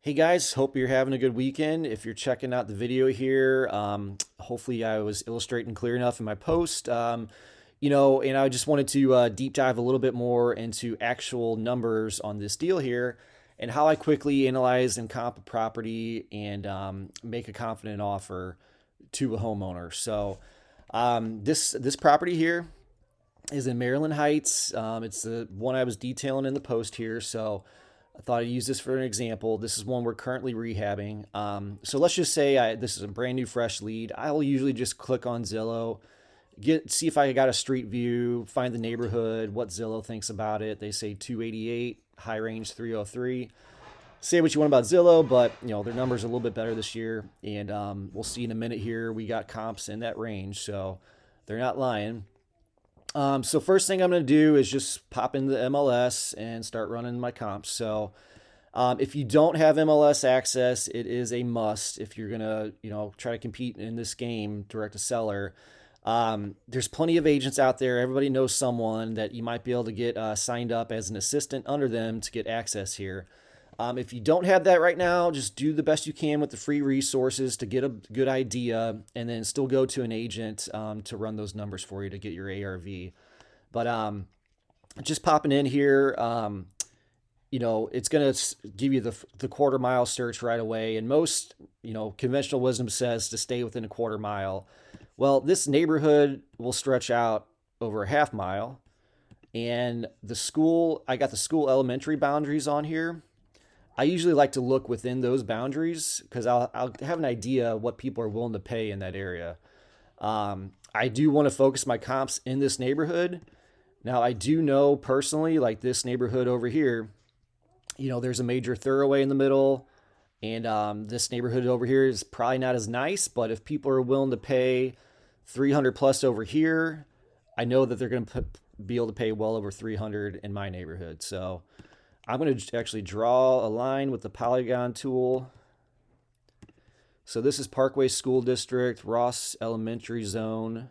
Hey guys, hope you're having a good weekend. If you're checking out the video here, hopefully I was illustrating clear enough in my post. And I just wanted to deep dive a little bit more into actual numbers on this deal here and how I quickly analyze and comp a property and make a confident offer to a homeowner. So this property here is in Maryland Heights. It's the one I was detailing in the post here. So I thought I'd use this for an example. This is one we're currently rehabbing. So let's just say this is a brand new fresh lead. I'll usually just click on Zillow, see if I got a street view, find the neighborhood, what Zillow thinks about it. They say 288, high range 303. Say what you want about Zillow, but their numbers are a little bit better this year, and we'll see in a minute here. We got comps in that range, so they're not lying. So first thing I'm going to do is just pop into the MLS and start running my comps. So if you don't have MLS access, it is a must if you're going to try to compete in this game direct to seller. There's plenty of agents out there. Everybody knows someone that you might be able to get signed up as an assistant under them to get access here. If you don't have that right now, just do the best you can with the free resources to get a good idea and then still go to an agent to run those numbers for you to get your ARV. But just popping in here, it's going to give you the quarter mile search right away. And most, conventional wisdom says to stay within a quarter mile. Well, this neighborhood will stretch out over a half mile. And I got the school elementary boundaries on here. I usually like to look within those boundaries because I'll have an idea what people are willing to pay in that area. I do want to focus my comps in this neighborhood. Now, I do know personally, like this neighborhood over here, there's a major thoroughway in the middle, and this neighborhood over here is probably not as nice, but if people are willing to pay 300 plus over here, I know that they're going to be able to pay well over 300 in my neighborhood. So I'm going to actually draw a line with the polygon tool. So this is Parkway School District, Ross Elementary Zone.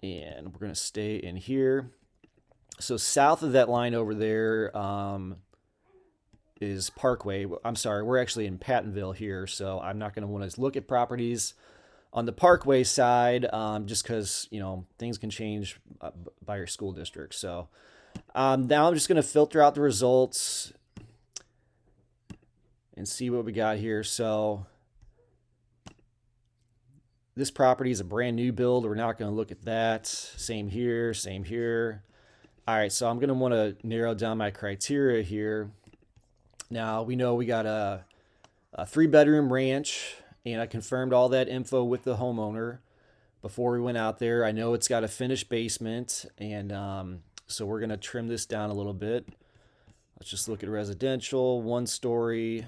And we're going to stay in here. So south of that line over there is Parkway. I'm sorry, we're actually in Pattonville here. So I'm not going to want to look at properties on the Parkway side just because, things can change by your school district. So now I'm just going to filter out the results and see what we got here. So this property is a brand new build. We're not going to look at that. Same here, same here. All right, so I'm going to want to narrow down my criteria here. Now, we know we got a 3-bedroom ranch, and I confirmed all that info with the homeowner before we went out there. I know it's got a finished basement, and so we're going to trim this down a little bit. Let's just look at residential, 1-story,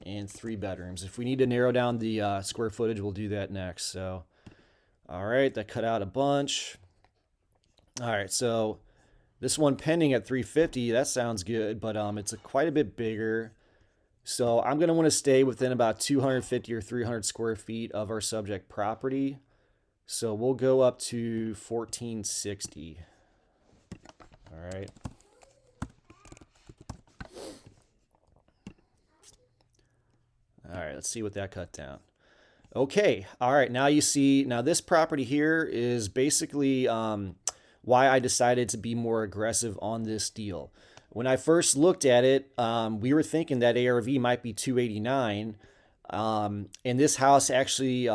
and 3 bedrooms. If we need to narrow down the square footage, we'll do that next. So, all right, that cut out a bunch. All right, so this one pending at 350, that sounds good, but it's quite a bit bigger. So I'm going to want to stay within about 250 or 300 square feet of our subject property. So we'll go up to 1460. All right. All right, let's see what that cut down. Okay, all right, now you see, now this property here is basically why I decided to be more aggressive on this deal. When I first looked at it, we were thinking that ARV might be 289, and this house actually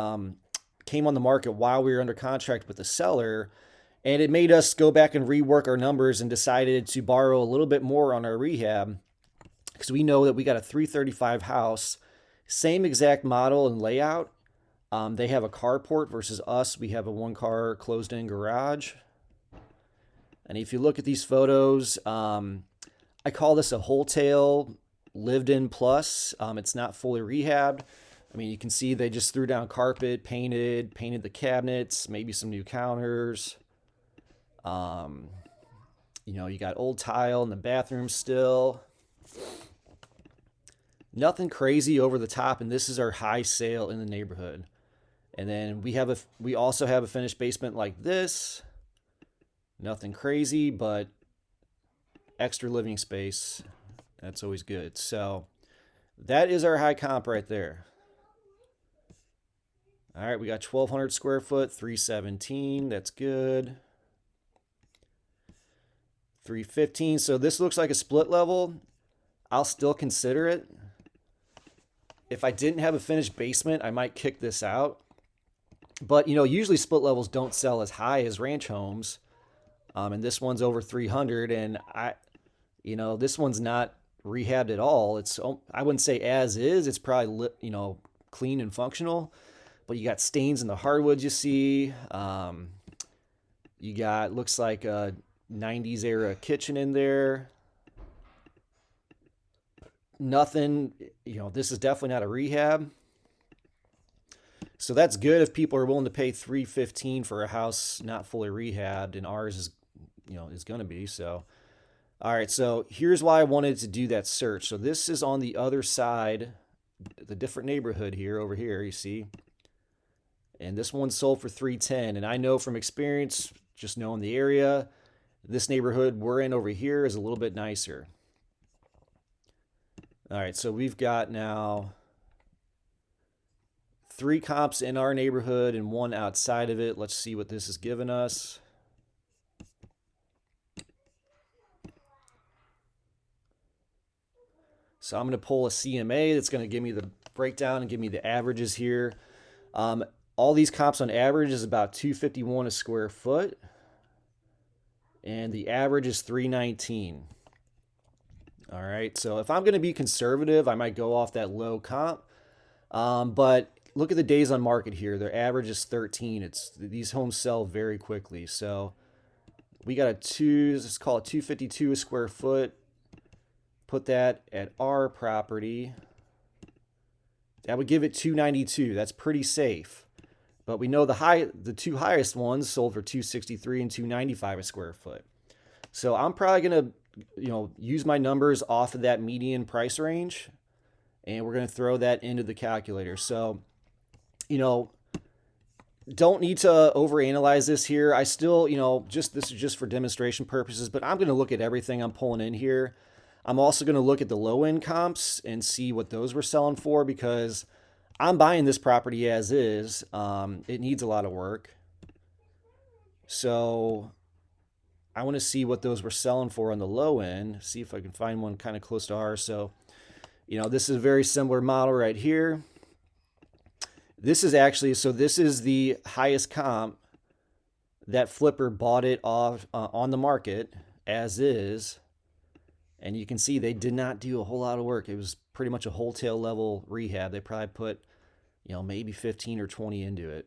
came on the market while we were under contract with the seller, and it made us go back and rework our numbers and decided to borrow a little bit more on our rehab because we know that we got a 335 house, same exact model and layout. They have a carport versus us. We have a 1-car closed-in garage. And if you look at these photos, I call this a wholesale lived-in plus. It's not fully rehabbed. I mean, you can see they just threw down carpet, painted the cabinets, maybe some new counters. You got old tile in the bathroom still. Nothing crazy over the top, and this is our high sale in the neighborhood. And then we also have a finished basement like this. Nothing crazy, but extra living space That's always good. So that is our high comp right there. All right, we got 1,200 square foot, 317. That's good. 315. So this looks like a split level. I'll still consider it. If I didn't have a finished basement, I might kick this out. But, usually split levels don't sell as high as ranch homes. And this one's over 300. And this one's not rehabbed at all. I wouldn't say as is. It's probably, clean and functional. But you got stains in the hardwoods you see. You got, looks like a 90s era kitchen in there. Nothing, this is definitely not a rehab. So that's good if people are willing to pay $315 for a house not fully rehabbed, and ours is going to be. So, all right. So here's why I wanted to do that search. So this is on the other side, the different neighborhood here, over here, you see. And this one sold for $310. And I know from experience, just knowing the area, this neighborhood we're in over here is a little bit nicer. All right, so we've got now 3 comps in our neighborhood and 1 outside of it. Let's see what this has given us. So I'm going to pull a CMA that's going to give me the breakdown and give me the averages here. All these comps on average is about $251 a square foot. And the average is $319. All right, so if I'm going to be conservative, I might go off that low comp. But look at the days on market here. Their average is 13. These homes sell very quickly. So we got let's call it $252 a square foot. Put that at our property. That would give it $292. That's pretty safe. But we know the 2 highest ones sold for $263 and $295 a square foot. So I'm probably going to use my numbers off of that median price range, and we're going to throw that into the calculator. So, don't need to overanalyze this here. I still, this is just for demonstration purposes, but I'm going to look at everything I'm pulling in here. I'm also going to look at the low end comps and see what those were selling for, because I'm buying this property as is. It needs a lot of work. So I want to see what those were selling for on the low end, see if I can find one kind of close to ours. So, this is a very similar model right here. This is the highest comp that flipper bought it off on the market as is. And you can see they did not do a whole lot of work. It was pretty much a wholesale level rehab. They probably put, maybe 15 or 20 into it.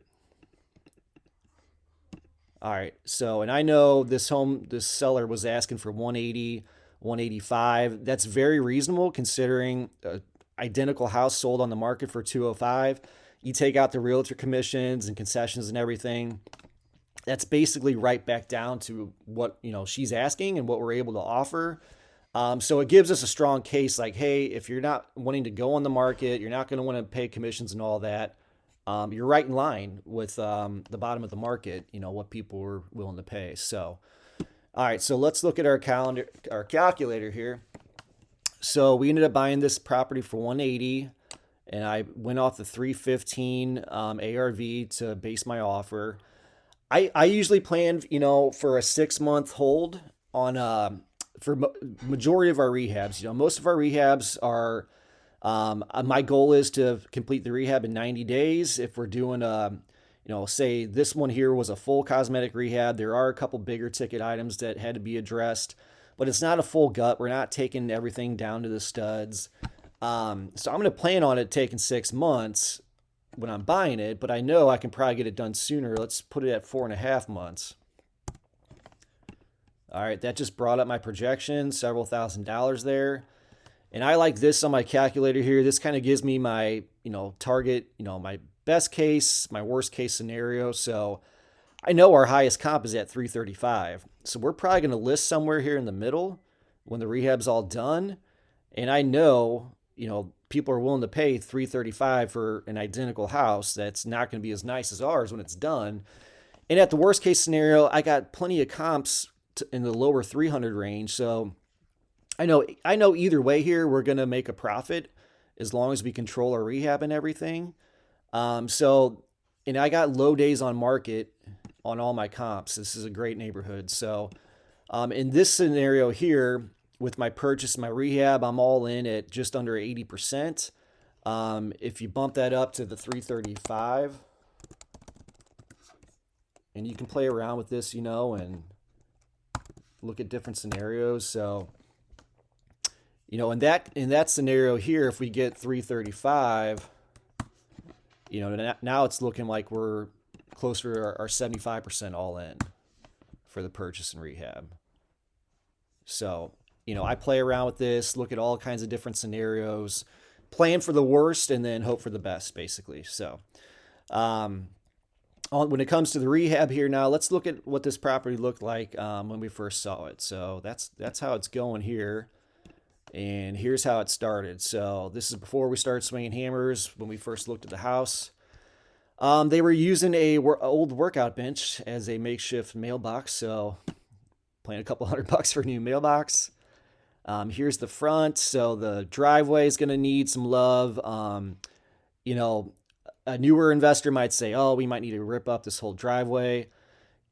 All right, so, and I know this seller was asking for 180, 185. That's very reasonable considering an identical house sold on the market for 205. You take out the realtor commissions and concessions and everything, that's basically right back down to what, she's asking and what we're able to offer. So it gives us a strong case like, hey, if you're not wanting to go on the market, you're not going to want to pay commissions and all that. You're right in line with the bottom of the market, what people were willing to pay. So, all right, so let's look at our calculator here. So we ended up buying this property for 180, and I went off the 315 ARV to base my offer. I usually plan, for a 6-month hold on for majority of our rehabs. Most of our rehabs are. My goal is to complete the rehab in 90 days. If we're doing say this one here was a full cosmetic rehab, there are a couple bigger ticket items that had to be addressed, but it's not a full gut. We're not taking everything down to the studs. So I'm going to plan on it taking 6 months when I'm buying it, but I know I can probably get it done sooner. Let's put it at 4.5 months. All right, that just brought up my projection, several $1,000s there. And I like this on my calculator here. This kind of gives me my, target, my best case, my worst case scenario. So I know our highest comp is at 335. So we're probably going to list somewhere here in the middle when the rehab's all done. And I know, people are willing to pay 335 for an identical house that's not going to be as nice as ours when it's done. And at the worst case scenario, I got plenty of comps in the lower 300 range. So I know either way here, we're going to make a profit as long as we control our rehab and everything. So, and I got low days on market on all my comps. This is a great neighborhood. So, in this scenario here, with my purchase, my rehab, I'm all in at just under 80%. If you bump that up to the 335, and you can play around with this, and look at different scenarios. So, in that scenario here, if we get 335, now it's looking like we're closer to our 75% all in for the purchase and rehab. So, I play around with this, look at all kinds of different scenarios, plan for the worst, and then hope for the best, basically. So, um, when it comes to the rehab here now, let's look at what this property looked like when we first saw it. So that's how it's going here. And here's how it started. So this is before we started swinging hammers when we first looked at the house. They were using a old workout bench as a makeshift mailbox. So paying a couple $100 for a new mailbox. Here's the front. So the driveway is going to need some love. You know, a newer investor might say, oh, we might need to rip up this whole driveway.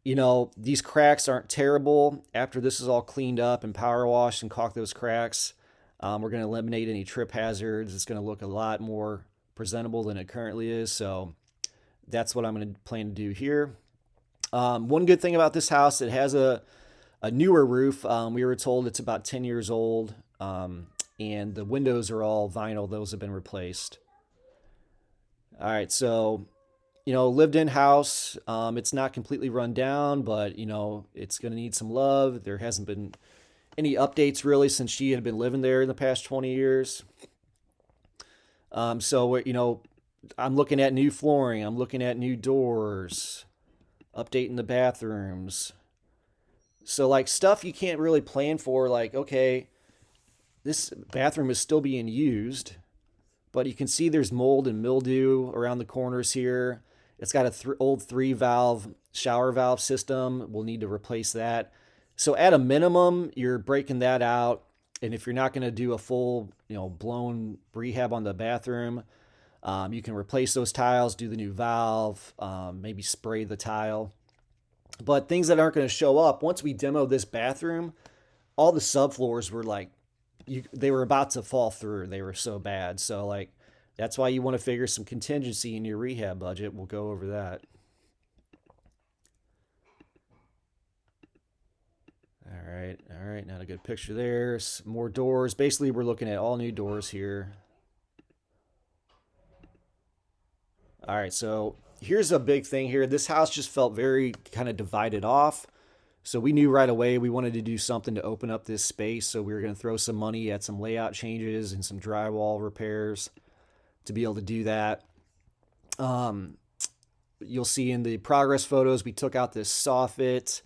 These cracks aren't terrible. After this is all cleaned up and power washed and caulk those cracks, we're going to eliminate any trip hazards. It's going to look a lot more presentable than it currently is. So that's what I'm going to plan to do here. One good thing about this house, it has a newer roof. We were told it's about 10 years old, and the windows are all vinyl. Those have been replaced. All right, so lived in house. It's not completely run down, but it's going to need some love. There hasn't been any updates really since she had been living there in the past 20 years. So I'm looking at new flooring. I'm looking at new doors, updating the bathrooms. So like stuff you can't really plan for. Like, okay, this bathroom is still being used, but you can see there's mold and mildew around the corners here. It's got a old 3-valve shower valve system. We'll need to replace that. So at a minimum, you're breaking that out. And if you're not going to do a full, blown rehab on the bathroom, you can replace those tiles, do the new valve, maybe spray the tile. But things that aren't going to show up, once we demo this bathroom, all the subfloors were like, they were about to fall through. They were so bad. So like, that's why you want to figure some contingency in your rehab budget. We'll go over that. All right. Not a good picture there. Some more doors. Basically, we're looking at all new doors here. All right, so here's a big thing here. This house just felt very kind of divided off. So we knew right away we wanted to do something to open up this space. So we were going to throw some money at some layout changes and some drywall repairs to be able to do that. You'll see in the progress photos, we took out this soffit,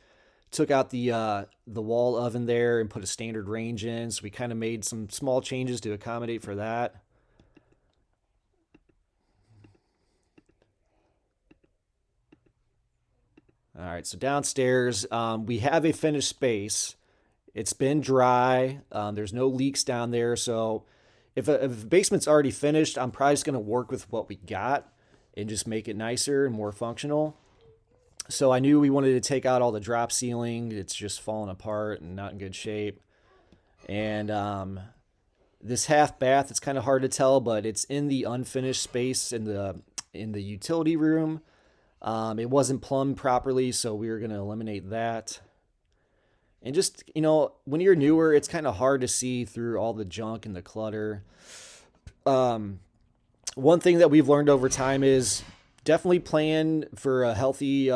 took out the wall oven there and put a standard range in. So we kind of made some small changes to accommodate for that. All right, so downstairs, we have a finished space. It's been dry. There's no leaks down there. So if a basement's already finished, I'm probably just going to work with what we got and just make it nicer and more functional. So I knew we wanted to take out all the drop ceiling. It's just falling apart and not in good shape. And this half bath, it's kind of hard to tell, but it's in the unfinished space in the utility room. It wasn't plumbed properly, so we were going to eliminate that. And just, when you're newer, it's kind of hard to see through all the junk and the clutter. One thing that we've learned over time is definitely plan for a healthy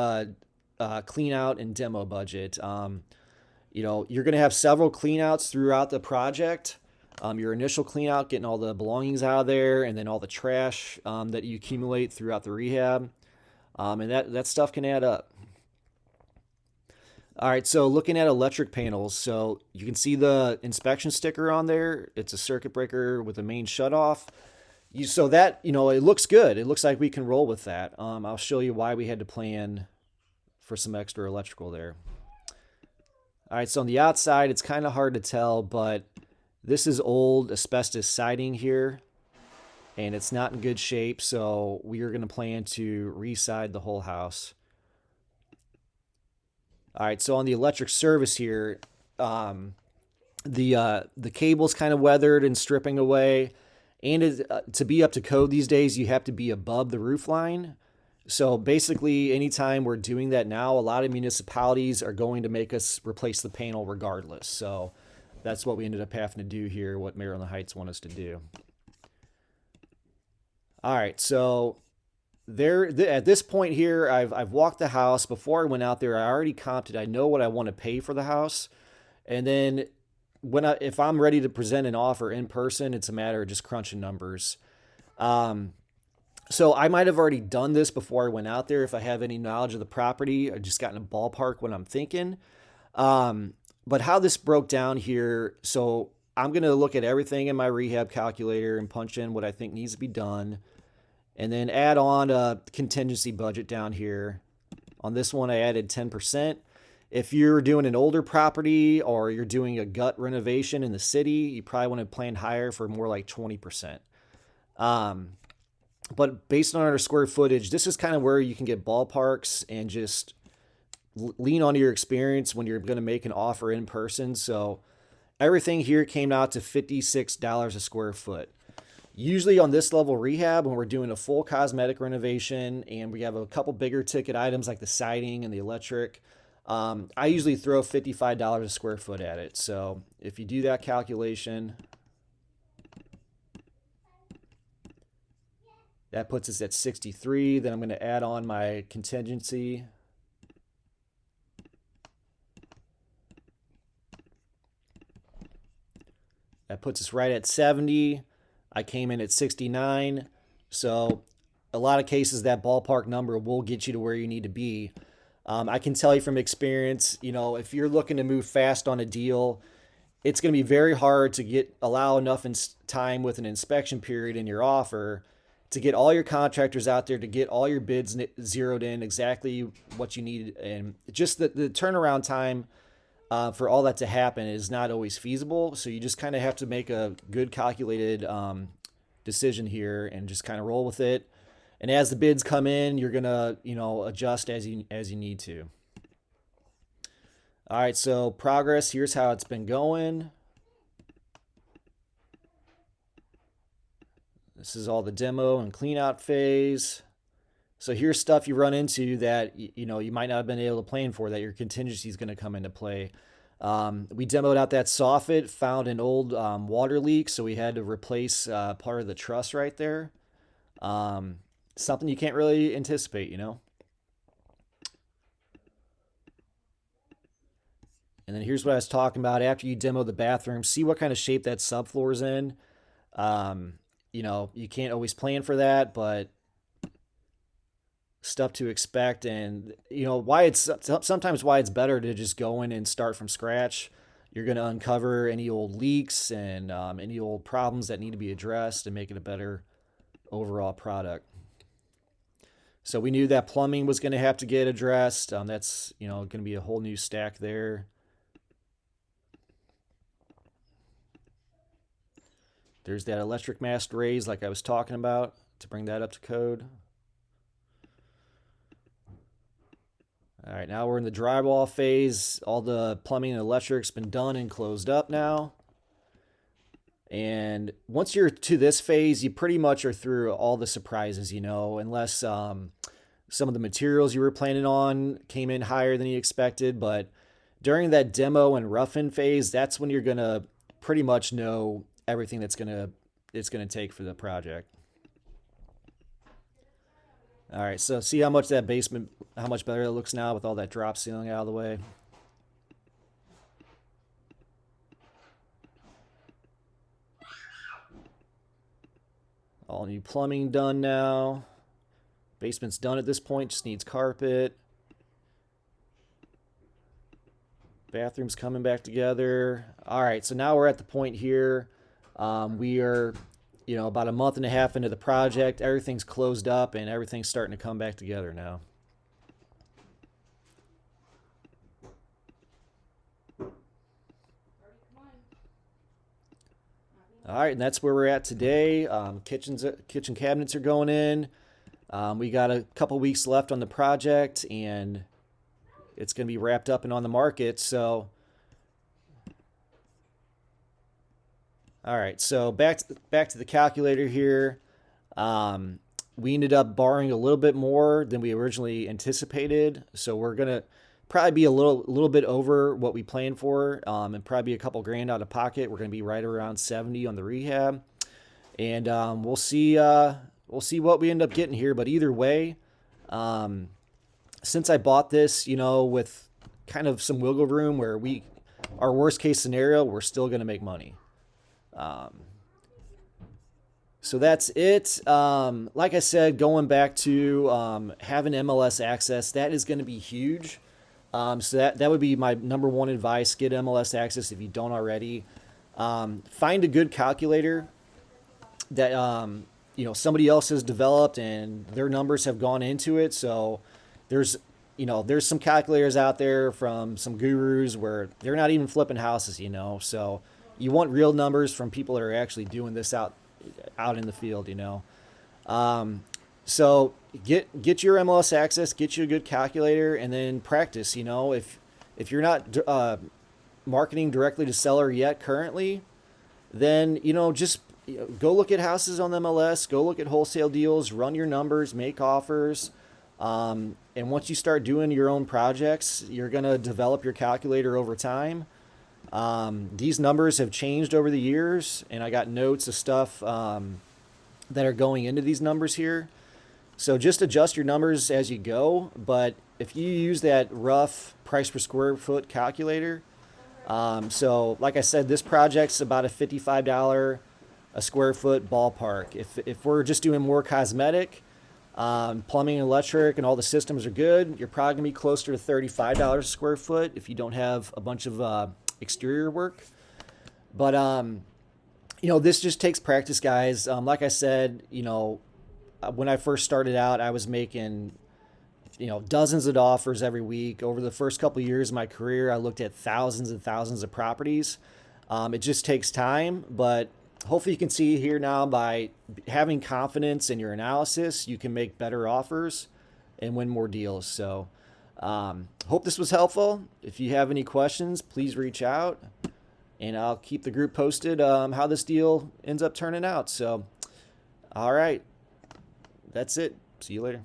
clean out and demo budget. You're going to have several clean outs throughout the project. Your initial clean out, getting all the belongings out of there, and then all the trash that you accumulate throughout the rehab. And that stuff can add up. All right, so looking at electric panels, so you can see the inspection sticker on there. It's a circuit breaker with a main shutoff. So that, it looks good. It looks like we can roll with that. I'll show you why we had to plan for some extra electrical there. All right, so on the outside, it's kind of hard to tell, but This is old asbestos siding here, and it's not in good shape, so we are going to plan to re-side the whole house. All right, so on the electric service here, the cable's kind of weathered and stripping away, and to be up to code these days, you have to be above the roof line. So basically, anytime we're doing that now, a lot of municipalities are going to make us replace the panel regardless. So that's what we ended up having to do here, what Maryland Heights want us to do. All right, so at this point here, I've walked the house. Before I went out there, I already comped it. I know what I want to pay for the house, and then if I'm ready to present an offer in person, it's a matter of just crunching numbers. So I might have already done this before I went out there if I have any knowledge of the property. I just got in a ballpark when I'm thinking. But how this broke down here, so I'm going to look at everything in my rehab calculator and punch in what I think needs to be done, and then add on a contingency budget down here. On this one, I added 10%. If you're doing an older property or you're doing a gut renovation in the city, you probably want to plan higher for more like 20%. But based on our square footage, this is kind of where you can get ballparks and just lean on your experience when you're going to make an offer in person. So everything here came out to $56 a square foot. Usually on this level rehab, when we're doing a full cosmetic renovation and we have a couple bigger ticket items like the siding and the electric, I usually throw $55 a square foot at it. So if you do that calculation, that puts us at 63. Then I'm going to add on my contingency. That puts us right at 70. I came in at 69. So a lot of cases, that ballpark number will get you to where you need to be. I can tell you from experience, if you're looking to move fast on a deal, it's going to be very hard to allow enough time with an inspection period in your offer to get all your contractors out there, to get all your bids zeroed in exactly what you need. And just the turnaround time for all that to happen is not always feasible. So you just kind of have to make a good calculated decision here and just kind of roll with it. And as the bids come in, you're gonna adjust as you need to. All right, so progress. Here's how it's been going. This is all the demo and clean out phase. So here's stuff you run into that you might not have been able to plan for, that your contingency is going to come into play. We demoed out that soffit, found an old water leak, so we had to replace part of the truss right there. Something you can't really anticipate, And then here's what I was talking about. After you demo the bathroom, see what kind of shape that subfloor's in. You can't always plan for that, but stuff to expect. And why it's better to just go in and start from scratch. You're going to uncover any old leaks and any old problems that need to be addressed and make it a better overall product. So we knew that plumbing was going to have to get addressed. That's going to be a whole new stack there. There's that electric mast raise like I was talking about to bring that up to code. All right, now we're in the drywall phase. All the plumbing and electric's been done and closed up now. And once you're to this phase, you pretty much are through all the surprises, unless some of the materials you were planning on came in higher than you expected. But during that demo and rough-in phase, that's when you're going to pretty much know everything it's going to take for the project. All right, so see how much that basement, how much better it looks now with all that drop ceiling out of the way. All new plumbing done now. Basement's done at this point, just needs carpet. Bathroom's coming back together. All right, so now we're at the point here. We are, about a month and a half into the project. Everything's closed up and everything's starting to come back together now. All right, and that's where we're at today. Kitchen cabinets are going in. We got a couple weeks left on the project, and it's going to be wrapped up and on the market. So, all right. So back to the calculator here. We ended up borrowing a little bit more than we originally anticipated. So we're gonna probably be a little bit over what we planned for, and probably be a couple grand out of pocket. We're gonna be right around 70 on the rehab, and we'll see what we end up getting here. But either way, um, since I bought this, with kind of some wiggle room where our worst case scenario, we're still gonna make money. Um, So that's it. Like I said, going back to having MLS access, that is going to be huge. So that would be my number one advice: get MLS access if you don't already. Find a good calculator that somebody else has developed and their numbers have gone into it. So there's there's some calculators out there from some gurus where they're not even flipping houses. So you want real numbers from people that are actually doing this out in the field. So get your MLS access, get you a good calculator, and then practice. If you're not marketing directly to seller yet currently, then just go look at houses on the MLS, go look at wholesale deals, run your numbers, make offers. And once you start doing your own projects, you're gonna develop your calculator over time. These numbers have changed over the years, and I got notes of stuff that are going into these numbers here. So just adjust your numbers as you go. But if you use that rough price per square foot calculator, so like I said, this project's about a $55 a square foot ballpark. If we're just doing more cosmetic, plumbing and electric and all the systems are good, you're probably gonna be closer to $35 a square foot if you don't have a bunch of exterior work. But this just takes practice, guys. Like I said, when I first started out, I was making dozens of offers every week. Over the first couple of years of my career, I looked at thousands and thousands of properties. It just takes time, but hopefully you can see here now, by having confidence in your analysis, you can make better offers and win more deals. So hope this was helpful. If you have any questions, please reach out, and I'll keep the group posted how this deal ends up turning out. So, all right, that's it. See you later.